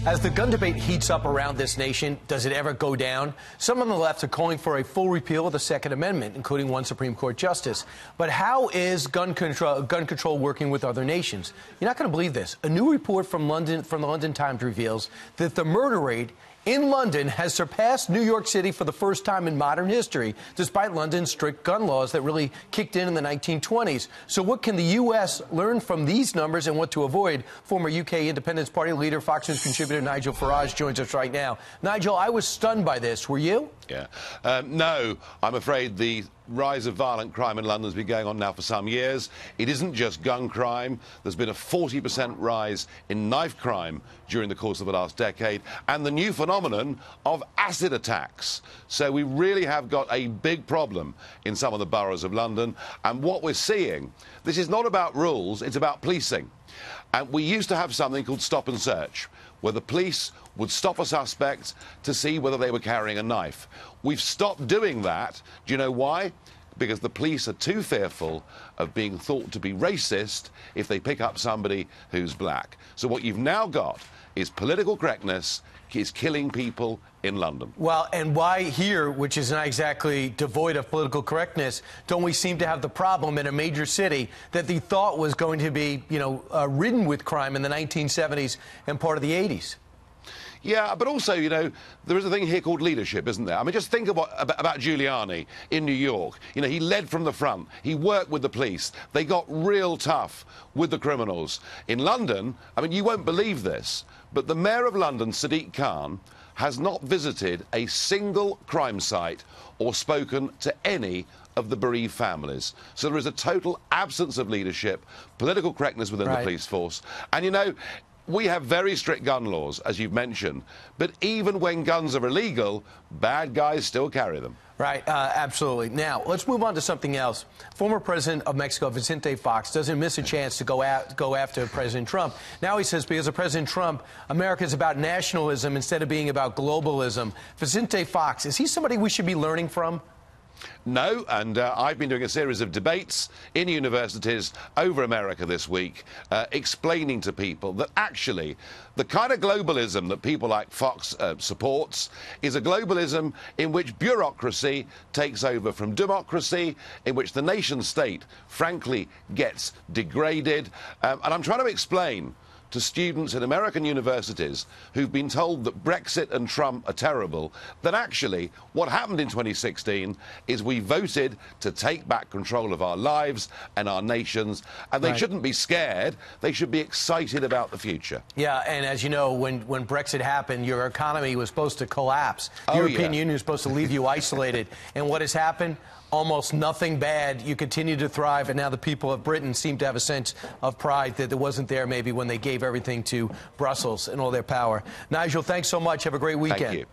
As the gun debate heats up around this nation, does it ever go down? Some on the left are calling for a full repeal of the Second Amendment, including one Supreme Court justice. But how is gun control working with other nations? You're not going to believe this. A new report from the London Times reveals that the murder rate in London has surpassed New York City for the first time in modern history, despite London's strict gun laws that really kicked in the 1920s. So what can the U.S. learn from these numbers and what to avoid? Former UK Independence Party leader, Fox News contributor Nigel Farage joins us right now. Nigel, I was stunned by this. Were you? Yeah. No, I'm afraid the rise of violent crime in London has been going on now for some years. It isn't just gun crime. There's been a 40% rise in knife crime during the course of the last decade, and the new phenomenon of acid attacks. So we really have got a big problem in some of the boroughs of London. And what we're seeing, this is not about rules, it's about policing. And we used to have something called stop and search, where the police would stop a suspect to see whether they were carrying a knife. We've stopped doing that. Do you know why? Because the police are too fearful of being thought to be racist if they pick up somebody who's black. So what you've now got is political correctness is killing people in London. Well, and why here, which is not exactly devoid of political correctness, don't we seem to have the problem in a major city that the thought was going to be, ridden with crime in the 1970s and part of the 80s? Yeah, but also, there is a thing here called leadership, isn't there? I mean, just think about Giuliani in New York. He led from the front. He worked with the police. They got real tough with the criminals. In London, I mean, you won't believe this, but the Mayor of London, Sadiq Khan, has not visited a single crime site or spoken to any of the bereaved families. So there is a total absence of leadership, political correctness within the police force. And, we have very strict gun laws, as you've mentioned, but even when guns are illegal, bad guys still carry them. Right, absolutely. Now, let's move on to something else. Former President of Mexico, Vicente Fox, doesn't miss a chance to go after President Trump. Now he says because of President Trump, America is about nationalism instead of being about globalism. Vicente Fox, is he somebody we should be learning from? No, and I've been doing a series of debates in universities over America this week, explaining to people that actually the kind of globalism that people like Fox supports is a globalism in which bureaucracy takes over from democracy, in which the nation state, frankly, gets degraded. And I'm trying to explain to students in American universities who've been told that Brexit and Trump are terrible, that actually what happened in 2016 is we voted to take back control of our lives and our nations, and they shouldn't be scared. They should be excited about the future. Yeah, and as you know, when Brexit happened, your economy was supposed to collapse. The European Union was supposed to leave you isolated. And what has happened? Almost nothing bad. You continue to thrive, and now the people of Britain seem to have a sense of pride that it wasn't there maybe when they gave everything to Brussels and all their power. Nigel, thanks so much. Have a great weekend. Thank you.